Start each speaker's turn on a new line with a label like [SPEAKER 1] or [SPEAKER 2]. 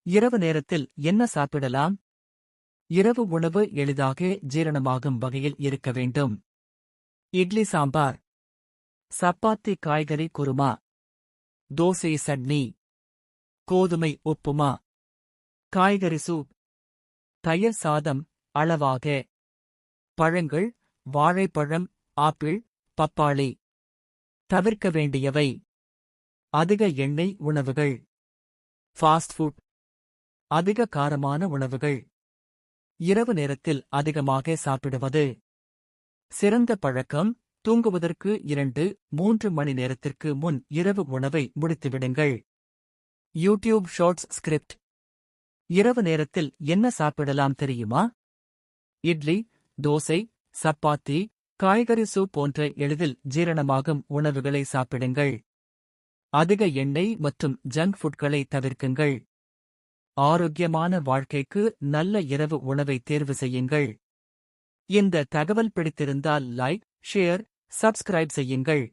[SPEAKER 1] இரவு நேரத்தில் என்ன சாப்பிடலாம்? இரவு உணவு எளிதாக ஜீரணமாகும் வகையில் இருக்க வேண்டும். இட்லி சாம்பார், சப்பாத்தி காய்கறி குருமா, தோசை சட்னி, கோதுமை உப்புமா, காய்கறி சூப், தயிர் சாதம் அளவாக. பழங்கள், வாழைப்பழம், ஆப்பிள், பப்பாளி. தவிர்க்க வேண்டியவை: அதிக எண்ணெய் உணவுகள், ஃபாஸ்ட் ஃபுட், அதிக காரமான உணவுகள், இரவு நேரத்தில் அதிகமாக சாப்பிடுவது. சிறந்த பழக்கம்: தூங்குவதற்கு 2-3 மணி நேரத்திற்கு முன் இரவு உணவை முடித்துவிடுங்கள். YouTube shorts script. இரவு நேரத்தில் என்ன சாப்பிடலாம் தெரியுமா? இட்லி, தோசை, சப்பாத்தி, காய்கறி சூப் போன்ற எளிதில் ஜீரணமாகும் உணவுகளை சாப்பிடுங்கள். அதிக எண்ணெய் மற்றும் ஜங்க் ஃபுட்களை தவிர்க்குங்கள். ஆரோக்கியமான வாழ்க்கைக்கு நல்ல இரவு உணவை தேர்வு செய்யுங்கள். இந்த தகவல் பிடித்திருந்தால் லைக், ஷேர், சப்ஸ்கிரைப் செய்யுங்கள்.